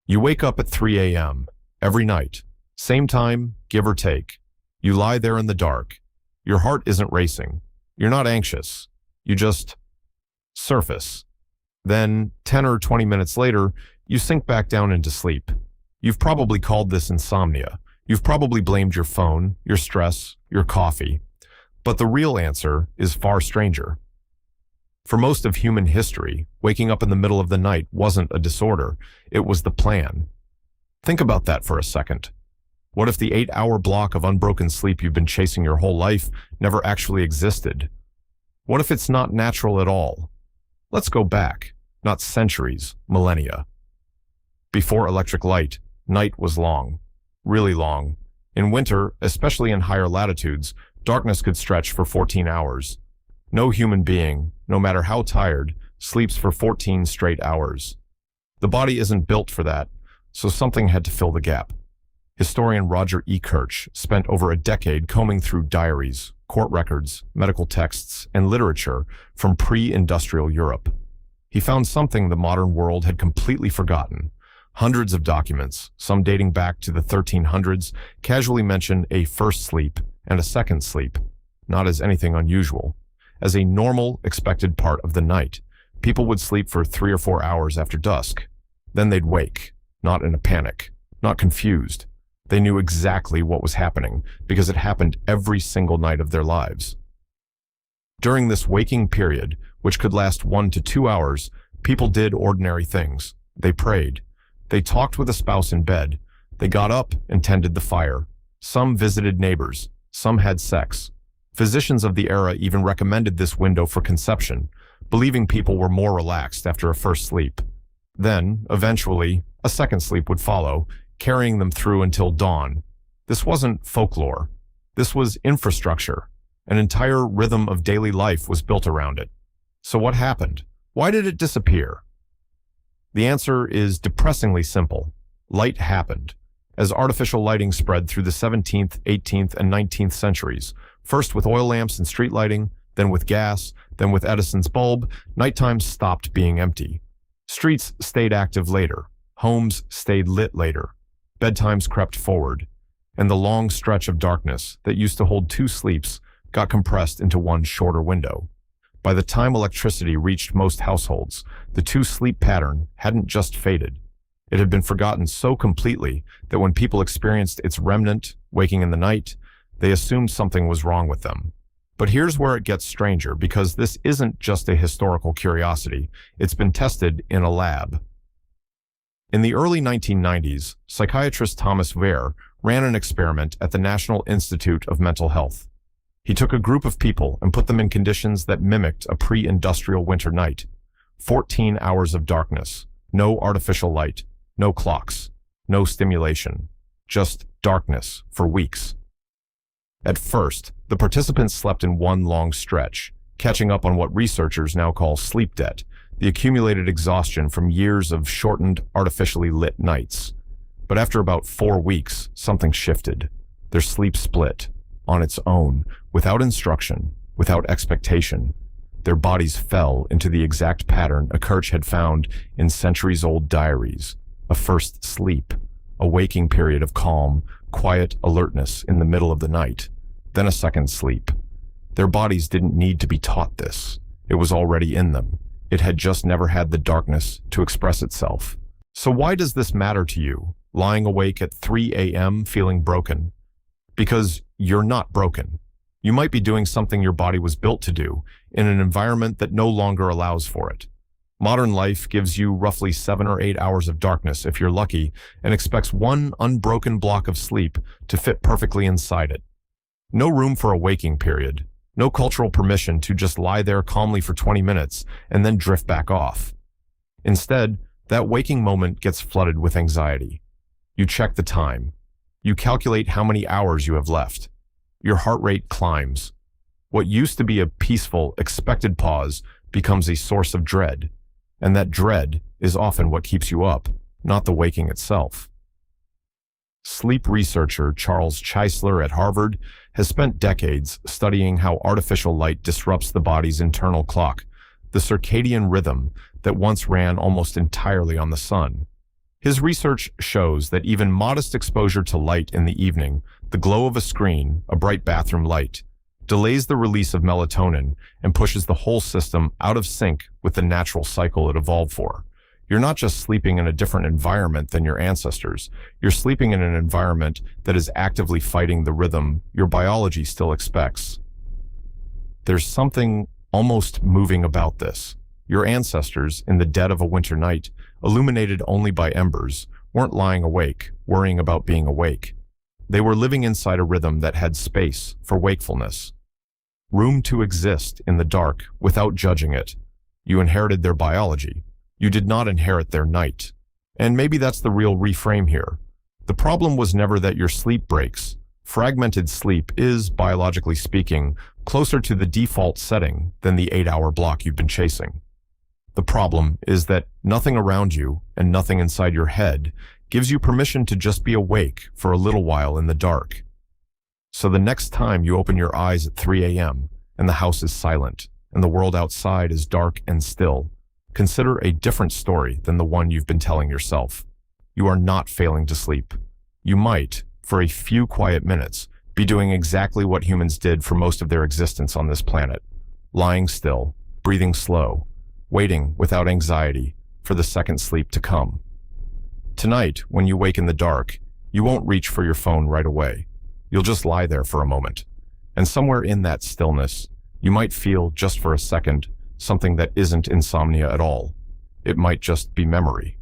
You wake up at 3 a.m. every night. Same time, give or take. You lie there in the dark. Your heart isn't racing. You're not anxious. You just surface. Then, 10 or 20 minutes later, you sink back down into sleep. You've probably called this insomnia. You've probably blamed your phone, your stress, your coffee. But the real answer is far stranger. For most of human history, waking up in the middle of the night wasn't a disorder, it was the plan. Think about that for a second. What if the 8-hour block of unbroken sleep you've been chasing your whole life never actually existed? What if it's not natural at all? Let's go back, not centuries, millennia. Before electric light, night was long, really long. In winter, especially in higher latitudes, darkness could stretch for 14 hours. No human being, no matter how tired, sleeps for 14 straight hours. The body isn't built for that, so something had to fill the gap. Historian Roger Ekirch spent over a decade combing through diaries, court records, medical texts, and literature from pre-industrial Europe. He found something the modern world had completely forgotten. Hundreds of documents, some dating back to the 1300s, casually mention a first sleep and a second sleep, not as anything unusual. As a normal, expected part of the night, people would sleep for 3 or 4 hours after dusk. Then they'd wake, not in a panic, not confused. They knew exactly what was happening because it happened every single night of their lives. During this waking period, which could last 1 to 2 hours, people did ordinary things. They prayed. They talked with a spouse in bed. They got up and tended the fire. Some visited neighbors. Some had sex. Physicians of the era even recommended this window for conception, believing people were more relaxed after a first sleep. Then, eventually, a second sleep would follow, carrying them through until dawn. This wasn't folklore. This was infrastructure. An entire rhythm of daily life was built around it. So what happened? Why did it disappear? The answer is depressingly simple. Light happened. As artificial lighting spread through the 17th, 18th, and 19th centuries, first with oil lamps and street lighting, then with gas, then with Edison's bulb, nighttime stopped being empty. Streets stayed active later. Homes stayed lit later. Bedtimes crept forward. And the long stretch of darkness that used to hold 2 sleeps got compressed into one shorter window. By the time electricity reached most households, the 2-sleep pattern hadn't just faded. It had been forgotten so completely that when people experienced its remnant, waking in the night, they assumed something was wrong with them. But here's where it gets stranger, because this isn't just a historical curiosity. It's been tested in a lab. In the early 1990s, psychiatrist Thomas Weir ran an experiment at the National Institute of Mental Health. He took a group of people and put them in conditions that mimicked a pre-industrial winter night. 14 hours of darkness, no artificial light, no clocks, no stimulation, just darkness for weeks. At first, the participants slept in one long stretch, catching up on what researchers now call sleep debt, the accumulated exhaustion from years of shortened, artificially lit nights. But after about 4 weeks, something shifted. Their sleep split, on its own, without instruction, without expectation. Their bodies fell into the exact pattern Ekirch had found in centuries-old diaries. A first sleep, a waking period of calm, quiet alertness in the middle of the night. Then a second sleep. Their bodies didn't need to be taught this. It was already in them. It had just never had the darkness to express itself. So why does this matter to you, lying awake at 3 a.m. feeling broken? Because you're not broken. You might be doing something your body was built to do in an environment that no longer allows for it. Modern life gives you roughly 7 or 8 hours of darkness if you're lucky, and expects one unbroken block of sleep to fit perfectly inside it. No room for a waking period. No cultural permission to just lie there calmly for 20 minutes and then drift back off. Instead, that waking moment gets flooded with anxiety. You check the time. You calculate how many hours you have left. Your heart rate climbs. What used to be a peaceful, expected pause becomes a source of dread. And that dread is often what keeps you up, not the waking itself. Sleep researcher Charles Czeisler at Harvard has spent decades studying how artificial light disrupts the body's internal clock, the circadian rhythm that once ran almost entirely on the sun. His research shows that even modest exposure to light in the evening, the glow of a screen, a bright bathroom light, delays the release of melatonin and pushes the whole system out of sync with the natural cycle it evolved for. You're not just sleeping in a different environment than your ancestors. You're sleeping in an environment that is actively fighting the rhythm your biology still expects. There's something almost moving about this. Your ancestors, in the dead of a winter night, illuminated only by embers, weren't lying awake, worrying about being awake. They were living inside a rhythm that had space for wakefulness. Room to exist in the dark without judging it. You inherited their biology. You did not inherit their night. And maybe that's the real reframe here. The problem was never that your sleep breaks. Fragmented sleep is, biologically speaking, closer to the default setting than the 8-hour block you've been chasing. The problem is that nothing around you and nothing inside your head gives you permission to just be awake for a little while in the dark. So the next time you open your eyes at 3 a.m. and the house is silent and the world outside is dark and still, consider a different story than the one you've been telling yourself. You are not failing to sleep. You might, for a few quiet minutes, be doing exactly what humans did for most of their existence on this planet. Lying still, breathing slow, waiting without anxiety for the second sleep to come. Tonight, when you wake in the dark, you won't reach for your phone right away. You'll just lie there for a moment. And somewhere in that stillness, you might feel, just for a second, something that isn't insomnia at all. It might just be memory.